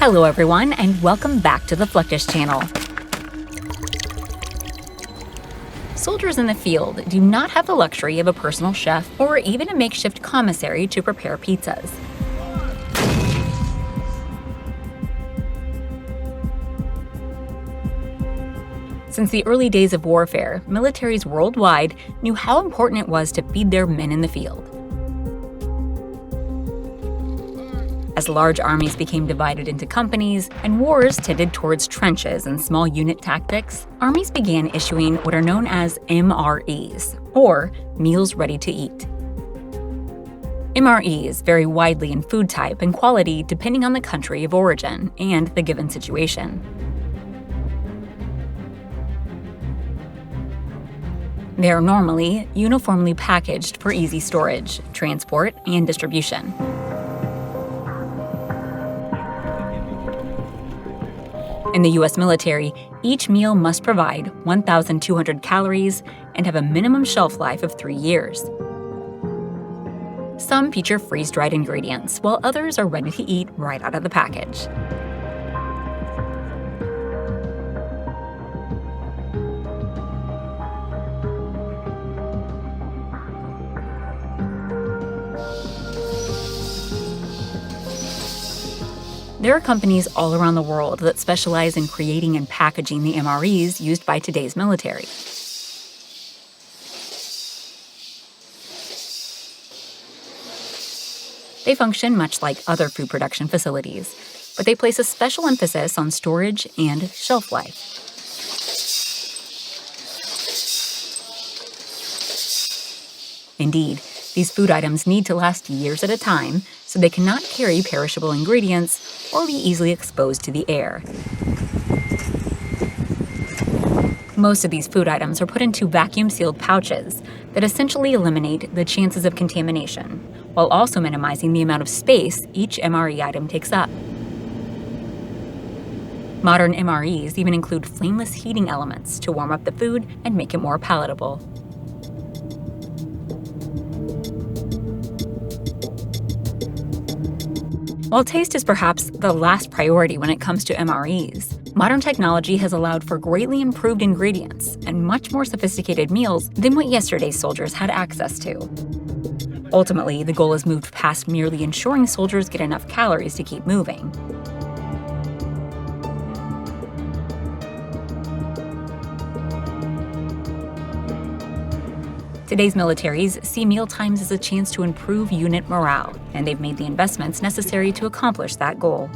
Hello everyone, and welcome back to the Fluctus Channel. Soldiers in the field do not have the luxury of a personal chef or even a makeshift commissary to prepare pizzas. Since the early days of warfare, militaries worldwide knew how important it was to feed their men in the field. As large armies became divided into companies and wars tended towards trenches and small unit tactics, armies began issuing what are known as MREs, or meals ready to eat. MREs vary widely in food type and quality depending on the country of origin and the given situation. They are normally uniformly packaged for easy storage, transport, and distribution. In the U.S. military, each meal must provide 1,200 calories and have a minimum shelf life of 3 years. Some feature freeze-dried ingredients, while others are ready to eat right out of the package. There are companies all around the world that specialize in creating and packaging the MREs used by today's military. They function much like other food production facilities, but they place a special emphasis on storage and shelf life. Indeed, these food items need to last years at a time, so they cannot carry perishable ingredients or be easily exposed to the air. Most of these food items are put into vacuum-sealed pouches that essentially eliminate the chances of contamination, while also minimizing the amount of space each MRE item takes up. Modern MREs even include flameless heating elements to warm up the food and make it more palatable. While taste is perhaps the last priority when it comes to MREs, modern technology has allowed for greatly improved ingredients and much more sophisticated meals than what yesterday's soldiers had access to. Ultimately, the goal has moved past merely ensuring soldiers get enough calories to keep moving. Today's militaries see mealtimes as a chance to improve unit morale, and they've made the investments necessary to accomplish that goal.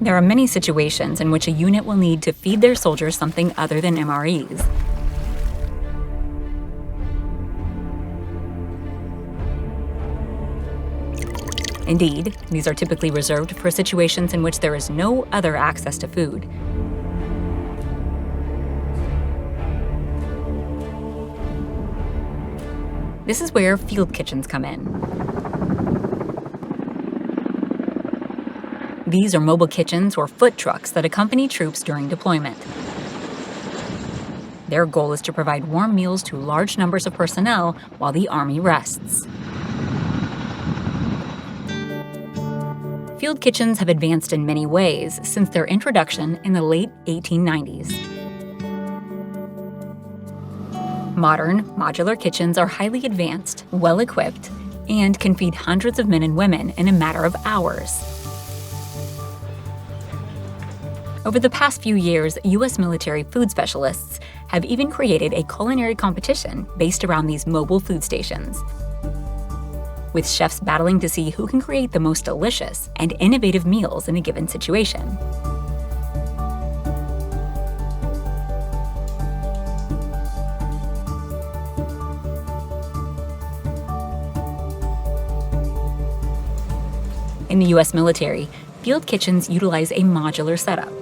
There are many situations in which a unit will need to feed their soldiers something other than MREs. Indeed, these are typically reserved for situations in which there is no other access to food. This is where field kitchens come in. These are mobile kitchens or foot trucks that accompany troops during deployment. Their goal is to provide warm meals to large numbers of personnel while the Army rests. Field kitchens have advanced in many ways since their introduction in the late 1890s. Modern, modular kitchens are highly advanced, well-equipped, and can feed hundreds of men and women in a matter of hours. Over the past few years, U.S. military food specialists have even created a culinary competition based around these mobile food stations, with chefs battling to see who can create the most delicious and innovative meals in a given situation. In the U.S. military, field kitchens utilize a modular setup.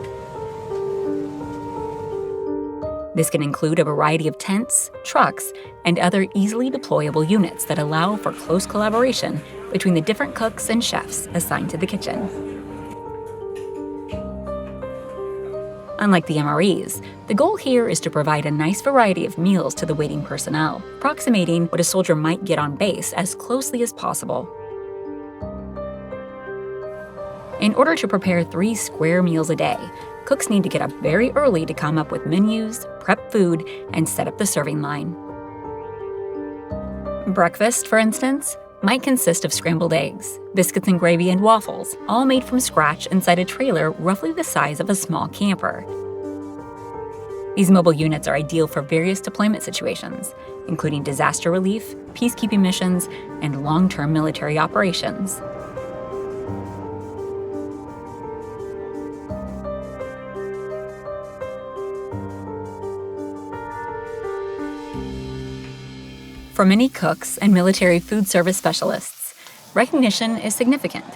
This can include a variety of tents, trucks, and other easily deployable units that allow for close collaboration between the different cooks and chefs assigned to the kitchen. Unlike the MREs, the goal here is to provide a nice variety of meals to the waiting personnel, approximating what a soldier might get on base as closely as possible. In order to prepare 3 square meals a day, cooks need to get up very early to come up with menus, prep food, and set up the serving line. Breakfast, for instance, might consist of scrambled eggs, biscuits and gravy, and waffles, all made from scratch inside a trailer roughly the size of a small camper. These mobile units are ideal for various deployment situations, including disaster relief, peacekeeping missions, and long-term military operations. For many cooks and military food service specialists, recognition is significant.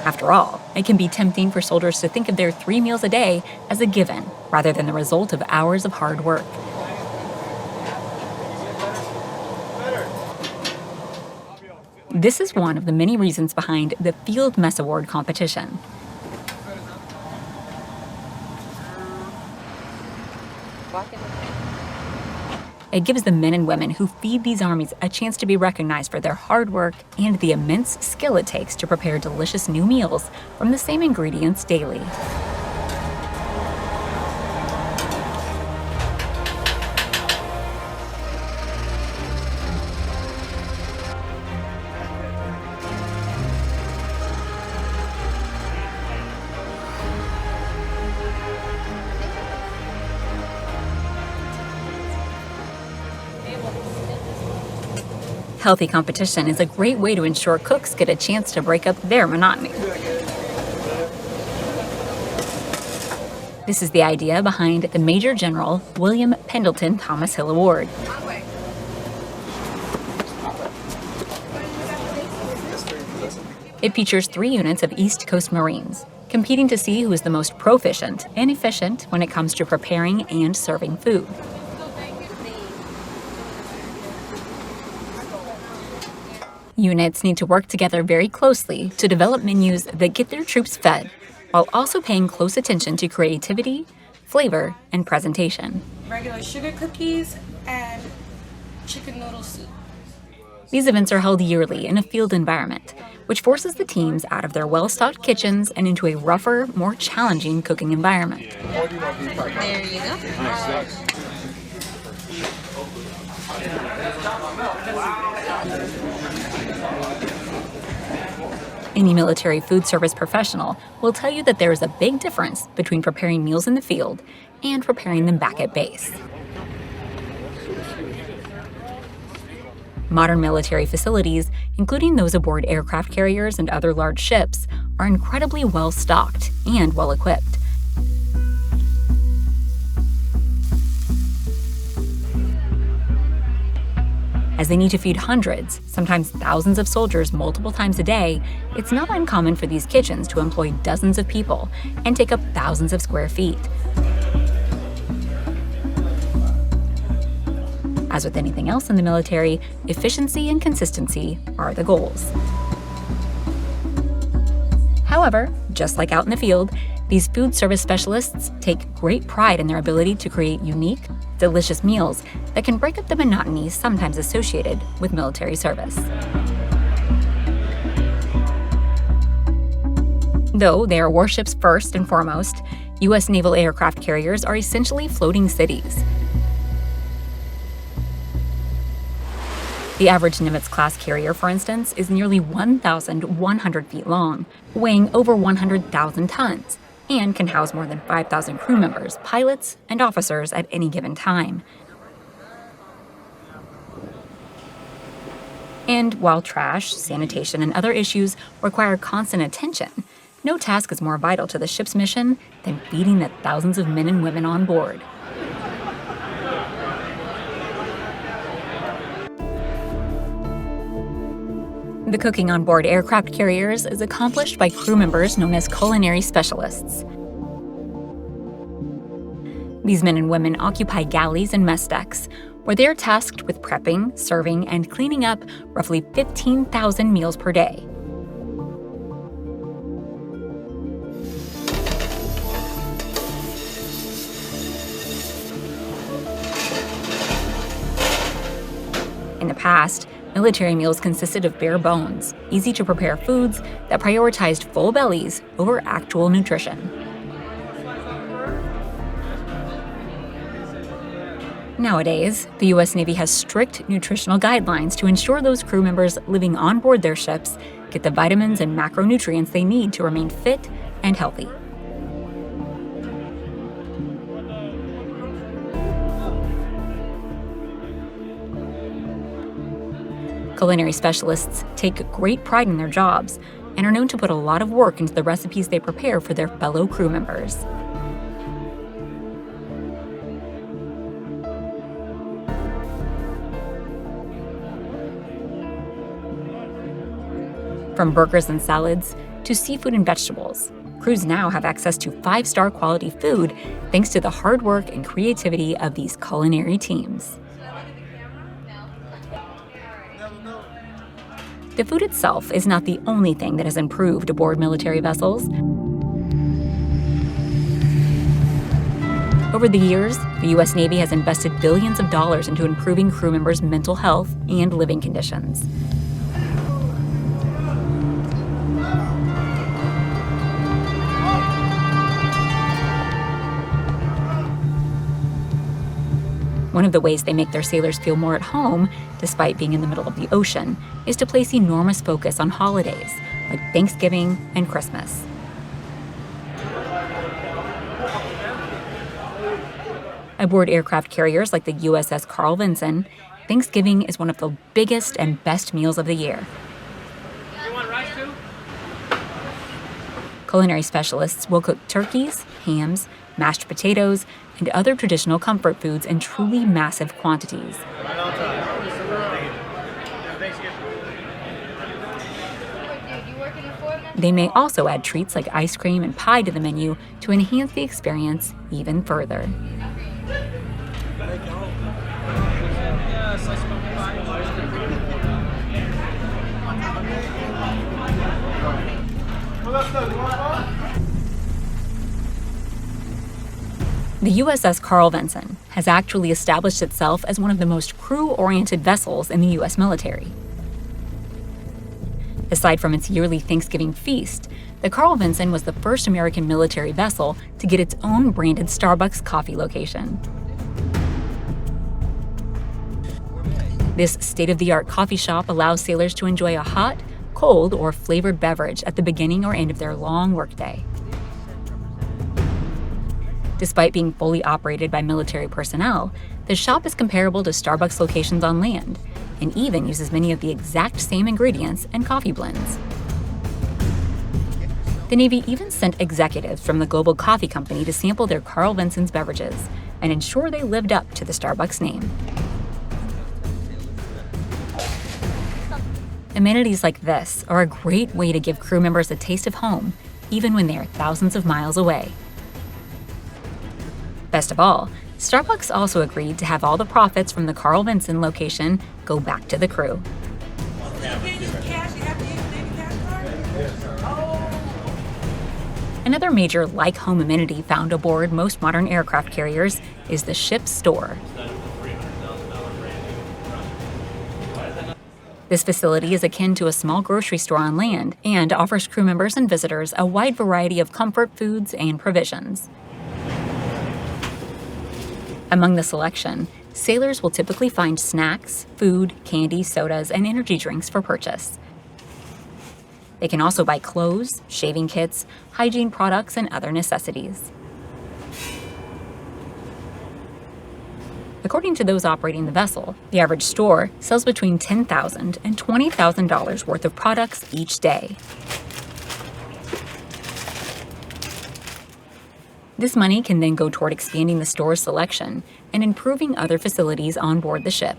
After all, it can be tempting for soldiers to think of their 3 meals a day as a given, rather than the result of hours of hard work. This is one of the many reasons behind the Field Mess Award competition. It gives the men and women who feed these armies a chance to be recognized for their hard work and the immense skill it takes to prepare delicious new meals from the same ingredients daily. Healthy competition is a great way to ensure cooks get a chance to break up their monotony. This is the idea behind the Major General William Pendleton Thomas Hill Award. It features 3 units of East Coast Marines, competing to see who is the most proficient and efficient when it comes to preparing and serving food. Units need to work together very closely to develop menus that get their troops fed, while also paying close attention to creativity, flavor, and presentation. Regular sugar cookies and chicken noodle soup. These events are held yearly in a field environment, which forces the teams out of their well-stocked kitchens and into a rougher, more challenging cooking environment. There you go. Any military food service professional will tell you that there is a big difference between preparing meals in the field and preparing them back at base. Modern military facilities, including those aboard aircraft carriers and other large ships, are incredibly well stocked and well equipped. As they need to feed hundreds, sometimes thousands of soldiers multiple times a day, it's not uncommon for these kitchens to employ dozens of people and take up thousands of square feet. As with anything else in the military, efficiency and consistency are the goals. However, just like out in the field, these food service specialists take great pride in their ability to create unique, delicious meals that can break up the monotony sometimes associated with military service. Though they are warships first and foremost, U.S. naval aircraft carriers are essentially floating cities. The average Nimitz-class carrier, for instance, is nearly 1,100 feet long, weighing over 100,000 tons, and can house more than 5,000 crew members, pilots, and officers at any given time. And while trash, sanitation, and other issues require constant attention, no task is more vital to the ship's mission than feeding the thousands of men and women on board. The cooking on board aircraft carriers is accomplished by crew members known as culinary specialists. These men and women occupy galleys and mess decks, where they are tasked with prepping, serving, and cleaning up roughly 15,000 meals per day. In the past, military meals consisted of bare bones, easy-to-prepare foods that prioritized full bellies over actual nutrition. Nowadays, the U.S. Navy has strict nutritional guidelines to ensure those crew members living on board their ships get the vitamins and macronutrients they need to remain fit and healthy. Culinary specialists take great pride in their jobs and are known to put a lot of work into the recipes they prepare for their fellow crew members. From burgers and salads to seafood and vegetables, crews now have access to 5-star quality food thanks to the hard work and creativity of these culinary teams. The food itself is not the only thing that has improved aboard military vessels. Over the years, the U.S. Navy has invested billions of dollars into improving crew members' mental health and living conditions. One of the ways they make their sailors feel more at home, despite being in the middle of the ocean, is to place enormous focus on holidays, like Thanksgiving and Christmas. Aboard aircraft carriers like the USS Carl Vinson, Thanksgiving is one of the biggest and best meals of the year. You want rice too? Culinary specialists will cook turkeys, hams, mashed potatoes, and other traditional comfort foods in truly massive quantities. They may also add treats like ice cream and pie to the menu to enhance the experience even further. The USS Carl Vinson has actually established itself as one of the most crew-oriented vessels in the U.S. military. Aside from its yearly Thanksgiving feast, the Carl Vinson was the first American military vessel to get its own branded Starbucks coffee location. This state-of-the-art coffee shop allows sailors to enjoy a hot, cold, or flavored beverage at the beginning or end of their long workday. Despite being fully operated by military personnel, the shop is comparable to Starbucks locations on land, and even uses many of the exact same ingredients and coffee blends. The Navy even sent executives from the global coffee company to sample their Carl Vinson's beverages and ensure they lived up to the Starbucks name. Amenities like this are a great way to give crew members a taste of home, even when they are thousands of miles away. Best of all, Starbucks also agreed to have all the profits from the Carl Vinson location go back to the crew. Another major like-home amenity found aboard most modern aircraft carriers is the ship's store. This facility is akin to a small grocery store on land and offers crew members and visitors a wide variety of comfort foods and provisions. Among the selection, sailors will typically find snacks, food, candy, sodas, and energy drinks for purchase. They can also buy clothes, shaving kits, hygiene products, and other necessities. According to those operating the vessel, the average store sells between $10,000 and $20,000 worth of products each day. This money can then go toward expanding the store's selection and improving other facilities on board the ship.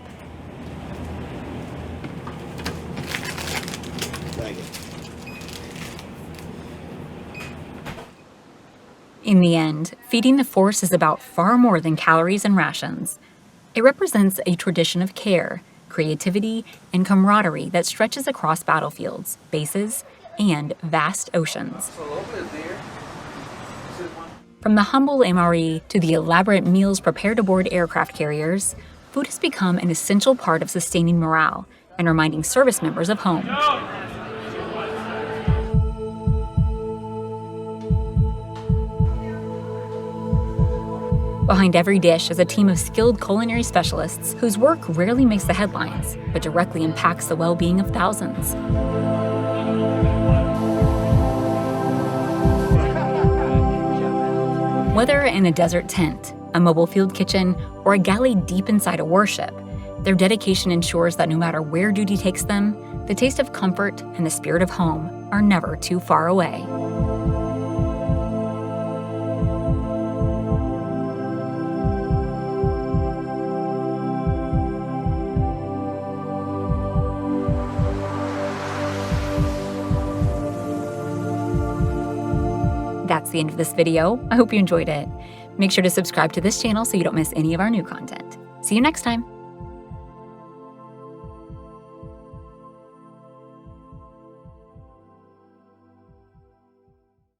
In the end, feeding the force is about far more than calories and rations. It represents a tradition of care, creativity, and camaraderie that stretches across battlefields, bases, and vast oceans. From the humble MRE to the elaborate meals prepared aboard aircraft carriers, food has become an essential part of sustaining morale and reminding service members of home. Behind every dish is a team of skilled culinary specialists whose work rarely makes the headlines, but directly impacts the well-being of thousands. Whether in a desert tent, a mobile field kitchen, or a galley deep inside a warship, their dedication ensures that no matter where duty takes them, the taste of comfort and the spirit of home are never too far away. That's the end of this video. I hope you enjoyed it. Make sure to subscribe to this channel so you don't miss any of our new content. See you next time.